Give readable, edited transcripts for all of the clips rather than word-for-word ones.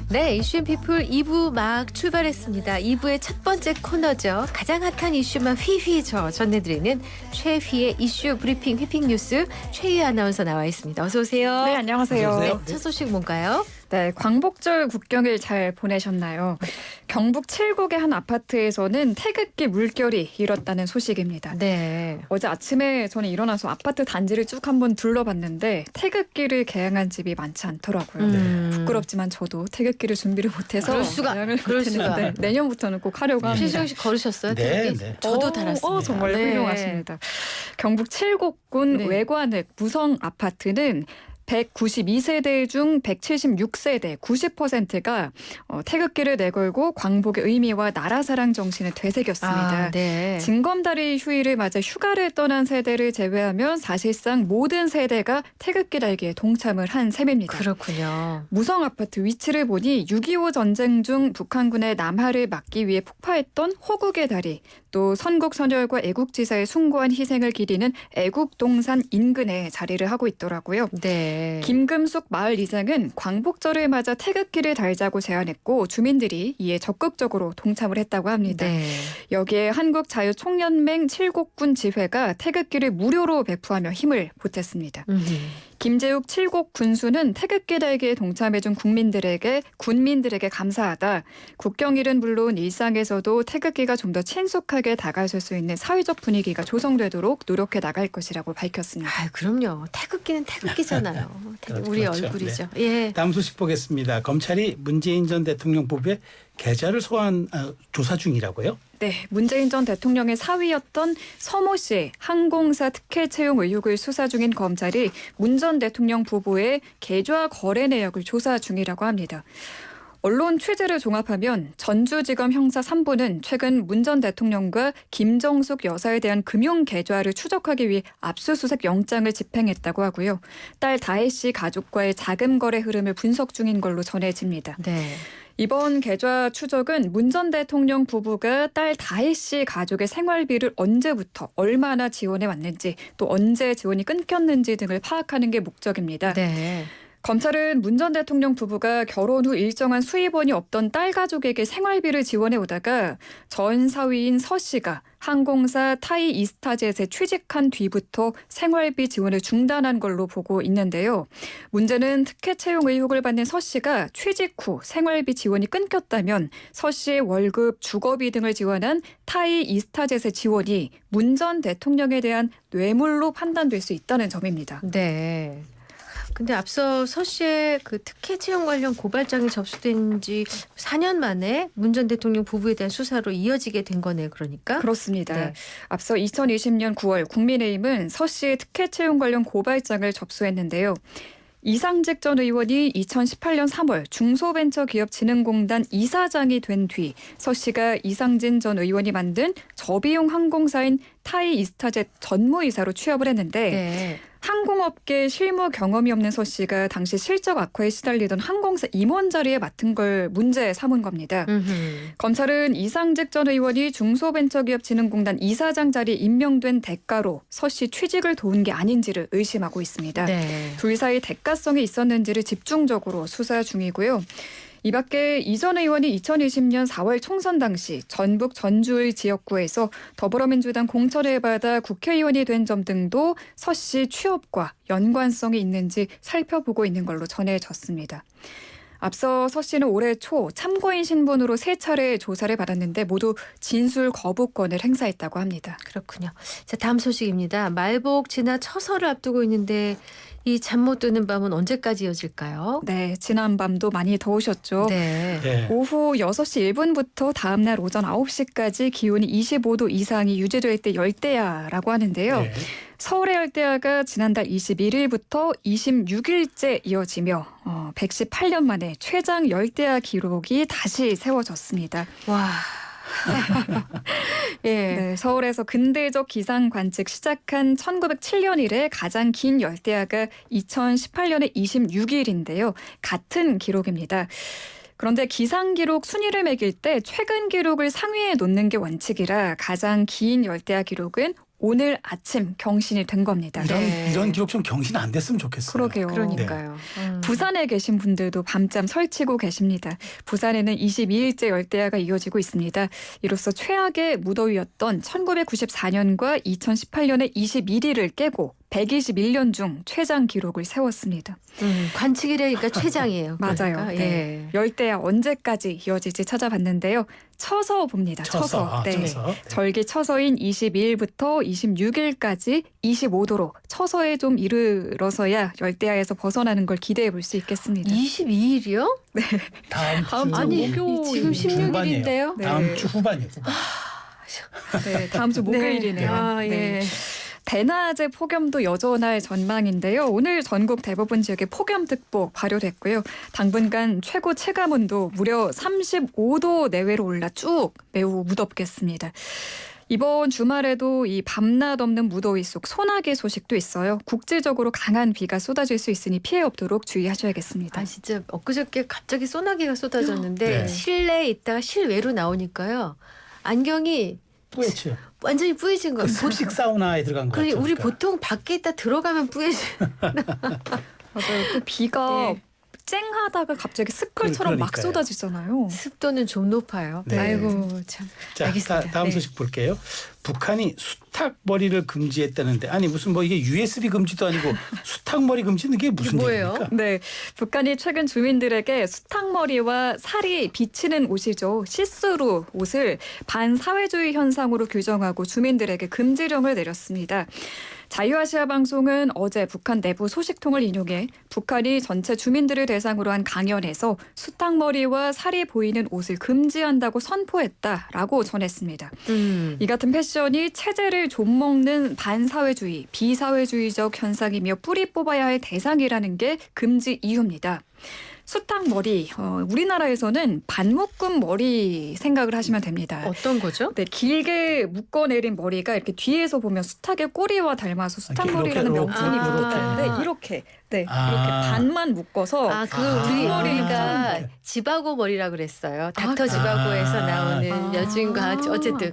네, 이슈앤피플 2부 막 출발했습니다. 2부의 첫 번째 코너죠. 가장 핫한 이슈만 휘휘 전해드리는 최휘의 이슈 브리핑 휘핑 뉴스 최휘 아나운서 나와 있습니다. 어서 오세요. 네, 안녕하세요. 어서 오세요. 첫 소식 뭔가요? 네, 광복절 국경일 잘 보내셨나요? 경북 칠곡의 한 아파트에서는 태극기 물결이 일었다는 소식입니다. 네. 어제 아침에 저는 일어나서 아파트 단지를 쭉 한번 둘러봤는데 태극기를 개양한 집이 많지 않더라고요. 부끄럽지만 저도 태극기를 준비를 못해서 그럴 수가. 못했는데 내년부터는 꼭 하려고 합니다. 최시영 씨 걸으셨어요? 네, 태극기? 네. 저도 달았습니다. 정말 네. 훌륭하십니다. 경북 칠곡군 네. 외관읍 무성 아파트는 192세대 중 176세대 90%가 태극기를 내걸고 광복의 의미와 나라사랑 정신을 되새겼습니다. 아, 네. 징검다리 휴일을 맞아 휴가를 떠난 세대를 제외하면 사실상 모든 세대가 태극기 달기에 동참을 한 셈입니다. 그렇군요. 무성 아파트 위치를 보니 6.25 전쟁 중 북한군의 남하를 막기 위해 폭파했던 호국의 다리, 또 선국선열과 애국지사의 숭고한 희생을 기리는 애국동산 인근에 자리를 하고 있더라고요. 네. 김금숙 마을 이장은 광복절을 맞아 태극기를 달자고 제안했고 주민들이 이에 적극적으로 동참을 했다고 합니다. 네. 여기에 한국자유총연맹 칠곡군 지회가 태극기를 무료로 배포하며 힘을 보탰습니다. 김재욱 칠곡 군수는 태극기 달기에 동참해준 군민들에게 감사하다. 국경일은 물론 일상에서도 태극기가 좀 더 친숙하게 다가설 수 있는 사회적 분위기가 조성되도록 노력해 나갈 것이라고 밝혔습니다. 아, 그럼요. 태극기는 태극기잖아요. 우리 그렇죠. 얼굴이죠. 네. 예. 다음 소식 보겠습니다. 검찰이 문재인 전 대통령 부부의 계좌를 조사 중이라고요? 네, 문재인 전 대통령의 사위였던 서모 씨 항공사 특혜 채용 의혹을 수사 중인 검찰이 문 전 대통령 부부의 계좌 거래 내역을 조사 중이라고 합니다. 언론 취재를 종합하면 전주지검 형사 3부는 최근 문 전 대통령과 김정숙 여사에 대한 금융 계좌를 추적하기 위해 압수수색 영장을 집행했다고 하고요. 딸 다혜 씨 가족과의 자금 거래 흐름을 분석 중인 걸로 전해집니다. 네. 이번 계좌 추적은 문 전 대통령 부부가 딸 다혜 씨 가족의 생활비를 언제부터 얼마나 지원해 왔는지 또 언제 지원이 끊겼는지 등을 파악하는 게 목적입니다. 네. 검찰은 문 전 대통령 부부가 결혼 후 일정한 수입원이 없던 딸 가족에게 생활비를 지원해 오다가 전 사위인 서 씨가 항공사 타이 이스타젯에 취직한 뒤부터 생활비 지원을 중단한 걸로 보고 있는데요. 문제는 특혜 채용 의혹을 받는 서 씨가 취직 후 생활비 지원이 끊겼다면 서 씨의 월급, 주거비 등을 지원한 타이 이스타젯의 지원이 문 전 대통령에 대한 뇌물로 판단될 수 있다는 점입니다. 네. 근데 앞서 서 씨의 그 특혜 채용 관련 고발장이 접수된 지 4년 만에 문 전 대통령 부부에 대한 수사로 이어지게 된 거네요. 그러니까. 그렇습니다. 네. 앞서 2020년 9월 국민의힘은 서 씨의 특혜 채용 관련 고발장을 접수했는데요. 이상직 전 의원이 2018년 3월 중소벤처기업진흥공단 이사장이 된 뒤 서 씨가 이상진 전 의원이 만든 저비용 항공사인 타이 이스타젯 전무이사로 취업을 했는데 네. 항공업계 실무 경험이 없는 서 씨가 당시 실적 악화에 시달리던 항공사 임원 자리에 맡은 걸 문제 삼은 겁니다. 검찰은 이상직 전 의원이 중소벤처기업진흥공단 이사장 자리에 임명된 대가로 서 씨 취직을 도운 게 아닌지를 의심하고 있습니다. 네. 둘 사이 대가성이 있었는지를 집중적으로 수사 중이고요. 이 밖에 이 전 의원이 2020년 4월 총선 당시 전북 전주의 지역구에서 더불어민주당 공천을 받아 국회의원이 된 점 등도 서 씨 취업과 연관성이 있는지 살펴보고 있는 걸로 전해졌습니다. 앞서 서 씨는 올해 초 참고인 신분으로 3차례 조사를 받았는데 모두 진술 거부권을 행사했다고 합니다. 그렇군요. 자, 다음 소식입니다. 말복 지나 처서를 앞두고 있는데 이 잠 못 드는 밤은 언제까지 이어질까요? 네, 지난 밤도 많이 더우셨죠. 네. 네. 오후 6시 1분부터 다음 날 오전 9시까지 기온이 25도 이상이 유지될 때 열대야라고 하는데요. 네. 서울의 열대야가 지난달 21일부터 26일째 이어지며 118년 만에 최장 열대야 기록이 다시 세워졌습니다. 와. 예. 네, 서울에서 근대적 기상 관측 시작한 1907년 이래 가장 긴 열대야가 2018년에 26일인데요. 같은 기록입니다. 그런데 기상 기록 순위를 매길 때 최근 기록을 상위에 놓는 게 원칙이라 가장 긴 열대야 기록은 오늘 아침 경신이 된 겁니다. 네. 이런 기록 좀 경신 안 됐으면 좋겠어요. 그러게요. 그러니까요. 부산에 계신 분들도 밤잠 설치고 계십니다. 부산에는 22일째 열대야가 이어지고 있습니다. 이로써 최악의 무더위였던 1994년과 2018년의 21일을 깨고 121년 중 최장 기록을 세웠습니다. 관측이래니까 최장이에요. 맞아요. 그러니까. 네. 예. 열대야 언제까지 이어질지 찾아봤는데요. 쳐서 봅니다. 쳐서. 네. 쳐서. 절기 처서인 22일부터 26일까지 25도로 처서에 좀 이르러서야 열대야에서 벗어나는 걸 기대해 볼 수 있겠습니다. 22일이요? 다음 주 아니 목요- 지금 중반이에요. 16일인데요. 네. 다음 주 후반이에요. 후반. 네, 다음 주 목요일이네요. 아, 예. 네. 대낮의 폭염도 여전할 전망인데요. 오늘 전국 대부분 지역에 폭염특보 발효됐고요. 당분간 최고 체감온도 무려 35도 내외로 올라 쭉 매우 무덥겠습니다. 이번 주말에도 이 밤낮 없는 무더위 속 소나기 소식도 있어요. 국지적으로 강한 비가 쏟아질 수 있으니 피해 없도록 주의하셔야겠습니다. 아 진짜 엊그저께 갑자기 소나기가 쏟아졌는데 네. 실내에 있다가 실외로 나오니까요. 안경이 뿌옇죠. 완전히 뿌얘진 그 거예요. 습식 사우나에 들어간 거 그래 같죠. 우리 그러니까. 보통 밖에 있다 들어가면 뿌얘지. 맞아요. 또 비가 네. 쨍하다가 갑자기 스컬처럼 막 그러니까요. 쏟아지잖아요. 습도는 좀 높아요. 네. 아이고 참. 자, 알겠습니다. 다음 네. 소식 볼게요. 북한이 수탉머리를 금지했다는데 아니 무슨 뭐 이게 USB 금지도 아니고 수탉머리 금지는 이게 무슨 이게 뭐예요? 얘기입니까? 네, 북한이 최근 주민들에게 수탉머리와 살이 비치는 옷이죠. 시스루 옷을 반사회주의 현상으로 규정하고 주민들에게 금지령을 내렸습니다. 자유아시아 방송은 어제 북한 내부 소식통을 인용해 북한이 전체 주민들을 대상으로 한 강연에서 수탉머리와 살이 보이는 옷을 금지한다고 선포했다라고 전했습니다. 이 같은 패션이 체제를 좀먹는 반사회주의, 비사회주의적 현상이며 뿌리 뽑아야 할 대상이라는 게 금지 이유입니다. 수탉머리, 우리나라에서는 반묶음 머리 생각을 하시면 됩니다. 어떤 거죠? 네, 길게 묶어내린 머리가 이렇게 뒤에서 보면 수탉의 꼬리와 닮아서 수탉머리라는 이렇게, 명칭이 이렇게. 붙었는데 이렇게 네, 아. 이렇게 반만 묶어서 아, 그 우리 아. 우리가 네. 지바고 머리라 그랬어요. 닥터 아. 지바고에서 아. 나오는 아. 여주인과 어쨌든 네.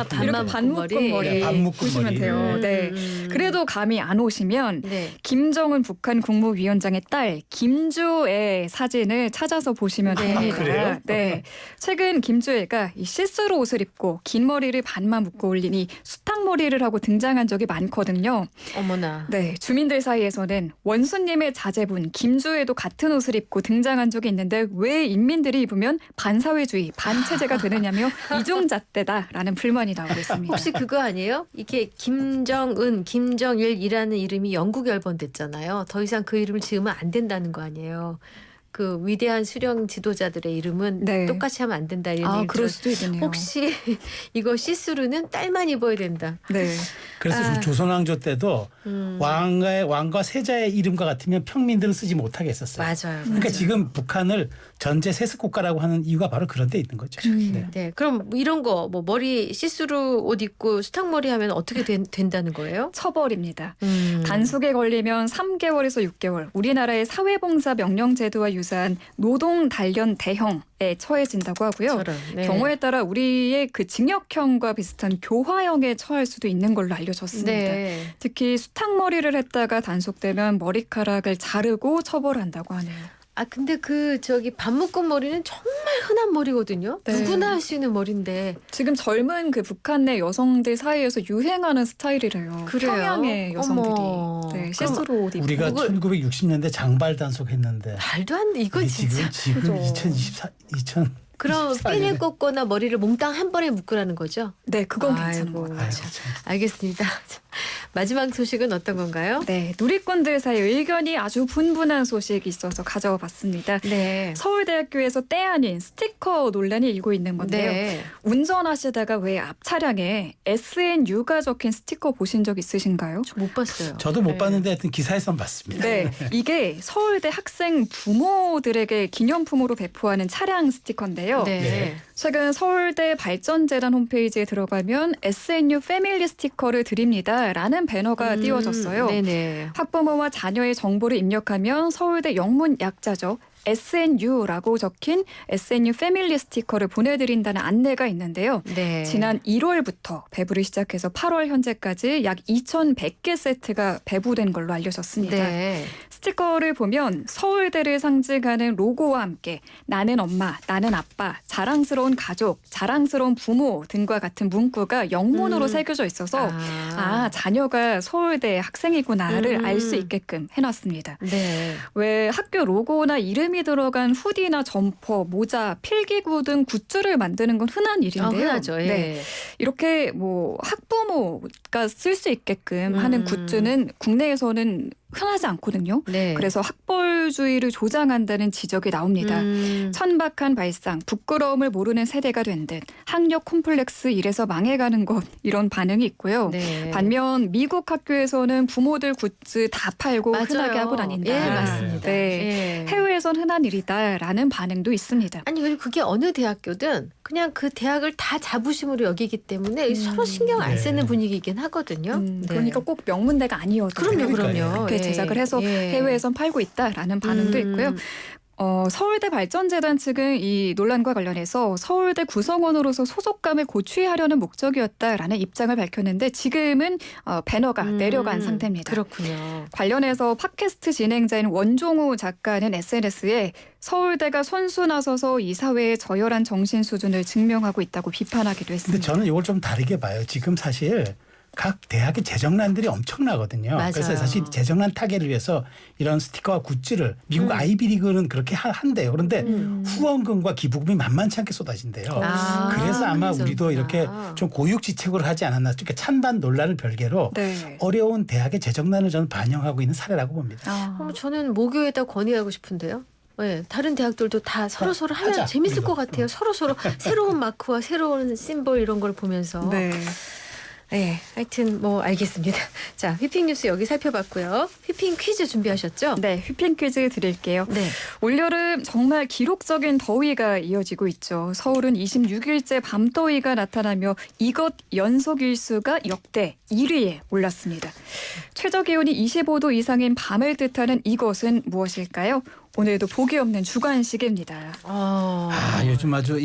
그렇군요. 반만 이렇게 묶은 머리. 네, 반묶음 보시면 머리. 돼요. 네. 그래도 감이 안 오시면 네. 김정은 북한 국무위원장의 딸 김주애 사진을 찾아서 보시면 네. 됩니다. 아, 그래요? 네. 최근 김주애가 이 시스루 옷을 입고 긴 머리를 반만 묶어 올리니 수탉머리를 하고 등장한 적이 많거든요. 어머나. 네, 주민들 사이에서는 원수님의 자제분 김주애도 같은 옷을 입고 등장한 적이 있는데 왜 인민들이 입으면 반사회주의, 반체제가 되느냐며 이중잣대다라는 불만이 나오고 있습니다. 혹시 그거 아니에요? 이게 김정은, 김정일이라는 이름이 영국 열번됐잖아요. 더 이상 그 이름을 지으면 안 된다는 거 아니에요. 그 위대한 수령 지도자들의 이름은 네. 똑같이 하면 안 된다 이런 아, 얘기 그럴 들었어요. 수도 있겠네요. 혹시 이거 시스루는 딸만 입어야 된다. 네. 그래서 아. 조선왕조 때도 왕과 세자의 이름과 같으면 평민들은 쓰지 못하게 했었어요. 맞아요. 그러니까 지금 북한을 전제 세습 국가라고 하는 이유가 바로 그런 데 있는 거죠. 네. 네, 그럼 이런 거 뭐 머리 시스루 옷 입고 수탉머리 하면 어떻게 된다는 거예요? 처벌입니다. 단속에 걸리면 3개월에서 6개월, 우리나라의 사회봉사 명령제도와 유사한 노동 단련 대형에 처해진다고 하고요. 저런, 네. 경우에 따라 우리의 그 징역형과 비슷한 교화형에 처할 수도 있는 걸로 알려졌습니다. 네. 특히 수탉머리를 했다가 단속되면 머리카락을 자르고 처벌한다고 하네요. 아 근데 그 저기 반묶음 머리는 정말 흔한 머리거든요. 네. 누구나 할 수 있는 머리인데. 지금 젊은 그 북한 내 여성들 사이에서 유행하는 스타일이래요. 그래요? 평양의 여성들이 어머. 네, 그럼 시스루 옷 입고. 우리가 누구- 1960년대 장발 단속했는데 말도 안 돼. 이건 우리 진짜. 지금 그죠. 2024 그럼 24 핀을 년에. 꽂거나 머리를 몽땅 한 번에 묶으라는 거죠? 네, 그건 아이고. 괜찮은 것 같아요. 아이고, 참. 참. 알겠습니다. 마지막 소식은 어떤 건가요? 네, 누리꾼들 사이 의견이 아주 분분한 소식이 있어서 가져와 봤습니다. 네. 서울대학교에서 때 아닌 스티커 논란이 일고 있는 건데요. 네. 운전하시다가 왜 앞 차량에 SNU가 적힌 스티커 보신 적 있으신가요? 못 봤어요. 저도 못 네. 봤는데 하여튼 기사에선 봤습니다. 네, 이게 서울대 학생 부모들에게 기념품으로 배포하는 차량 스티커인데요. 네. 네. 최근 서울대 발전재단 홈페이지에 들어가면 SNU 패밀리 스티커를 드립니다라는 배너가 띄워졌어요. 네네. 학부모와 자녀의 정보를 입력하면 서울대 영문 약자죠. SNU라고 적힌 SNU 패밀리 스티커를 보내드린다는 안내가 있는데요. 네. 지난 1월부터 배부를 시작해서 8월 현재까지 약 2,100개 세트가 배부된 걸로 알려졌습니다. 네. 스티커를 보면 서울대를 상징하는 로고와 함께 나는 엄마, 나는 아빠, 자랑스러운 가족, 자랑스러운 부모 등과 같은 문구가 영문으로 새겨져 있어서 자녀가 서울대 학생이구나를 알 수 있게끔 해놨습니다. 네. 왜 학교 로고나 이름이 들어간 후디나 점퍼, 모자, 필기구 등 굿즈를 만드는 건 흔한 일인데요. 흔하죠. 예. 네. 이렇게 뭐 학부모가 쓸 수 있게끔 하는 굿즈는 국내에서는 흔하지 않거든요. 네. 그래서 학벌주의를 조장한다는 지적이 나옵니다. 천박한 발상, 부끄러움을 모르는 세대가 된 듯 학력 콤플렉스 이래서 망해가는 것 이런 반응이 있고요. 네. 반면 미국 학교에서는 부모들 굿즈 다 팔고 맞아요. 흔하게 하고 다닌다. 예, 맞습니다. 네. 예. 해외에선 흔한 일이다라는 반응도 있습니다. 아니 그리고 그게 어느 대학교든 그냥 그 대학을 다 자부심으로 여기기 때문에 서로 신경 안 네. 쓰는 분위기이긴 하거든요. 네. 그러니까 꼭 명문대가 아니어도 그럼요, 그러니까요. 그럼요. 이렇게 제작을 해서 예. 해외에선 팔고 있다라는 반응도 있고요. 서울대 발전재단 측은 이 논란과 관련해서 서울대 구성원으로서 소속감을 고취하려는 목적이었다라는 입장을 밝혔는데 지금은 배너가 내려간 상태입니다. 그렇군요. 관련해서 팟캐스트 진행자인 원종우 작가는 SNS에 서울대가 선수 나서서 이 사회의 저열한 정신 수준을 증명하고 있다고 비판하기도 근데 했습니다. 저는 이걸 좀 다르게 봐요. 지금 사실 각 대학의 재정난들이 엄청나거든요. 맞아요. 그래서 사실 재정난 타개를 위해서 이런 스티커와 굿즈를 미국 아이비리그는 그렇게 한대요. 그런데 후원금과 기부금이 만만치 않게 쏟아진대요. 그래서 아마 그래서 우리도 이렇게 좀 고육지책으로 하지 않았나. 그러니까 찬반 논란을 별개로 네. 어려운 대학의 재정난을 저는 반영하고 있는 사례라고 봅니다. 저는 모교에다 건의하고 싶은데요. 네, 다른 대학들도 다 서로 하면 하자, 재밌을 우리도. 것 같아요. 서로 새로운 마크와 새로운 심볼 이런 걸 보면서. 네. 네, 하여튼 뭐 알겠습니다. 자, 휘핑 뉴스 여기 살펴봤고요. 휘핑 퀴즈 준비하셨죠? 네, 휘핑 퀴즈 드릴게요. 네. 올여름 정말 기록적인 더위가 이어지고 있죠. 서울은 26일째 밤더위가 나타나며 이것 연속 일수가 역대 1위에 올랐습니다. 최저 기온이 25도 이상인 밤을 뜻하는 이것은 무엇일까요? 오늘도 보기 없는 주관식입니다. 요즘 아주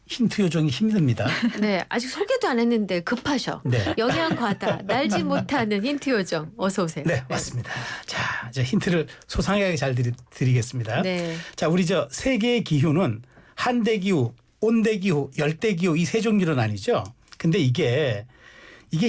힌트 요정이 힘듭니다. 네, 아직 소개도 안 했는데 급하셔. 네. 영양 과다, 날지 못하는 힌트 요정. 어서 오세요. 네, 맞습니다. 자, 이제 힌트를 소상하게 잘 드리겠습니다. 네. 자, 우리 세계의 기후는 한대기후, 온대기후, 열대기후 이 세 종류로 나뉘죠. 근데 이게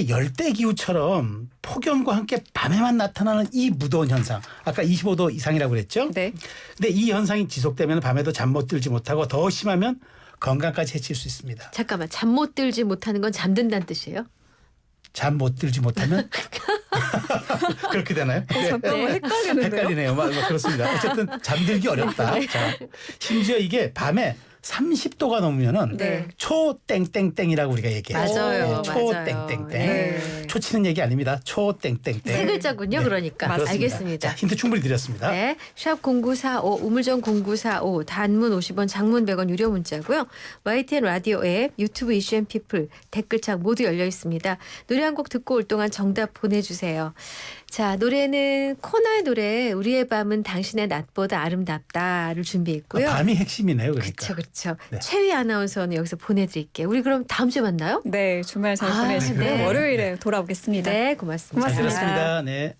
열대기후처럼 폭염과 함께 밤에만 나타나는 이 무더운 현상. 아까 25도 이상이라고 그랬죠. 네. 근데 이 현상이 지속되면 밤에도 잠 못 들지 못하고 더 심하면 건강까지 해칠 수 있습니다. 잠깐만, 잠 못 들지 못하는 건 잠든다는 뜻이에요? 잠 못 들지 못하면 그렇게 되나요? 잠깐만 헷갈리는데요. 헷갈리네요. 그렇습니다. 어쨌든 잠들기 어렵다. 자, 심지어 이게 밤에 30도가 넘으면은 네. 초땡땡땡이라고 우리가 얘기해요. 맞아요. 초땡땡땡. 네. 초치는 얘기 아닙니다. 초땡땡땡. 세 글자군요. 네. 그러니까. 그렇습니다. 알겠습니다. 자, 힌트 충분히 드렸습니다. 네. 샵 0945 우물정 0945 단문 50원 장문 100원 유료 문자고요. YTN 라디오 앱 유튜브 이슈앤피플 댓글창 모두 열려 있습니다. 노래 한 곡 듣고 올 동안 정답 보내주세요. 자, 노래는 코나의 노래 우리의 밤은 당신의 낮보다 아름답다를 준비했고요. 밤이 핵심이네요. 그러니까. 그렇죠. 네. 최희 아나운서는 여기서 보내드릴게요. 우리 그럼 다음 주에 만나요? 네, 주말 잘 보내시고요. 네. 월요일에 돌아오겠습니다. 네, 고맙습니다. 잘 들었습니다. 네.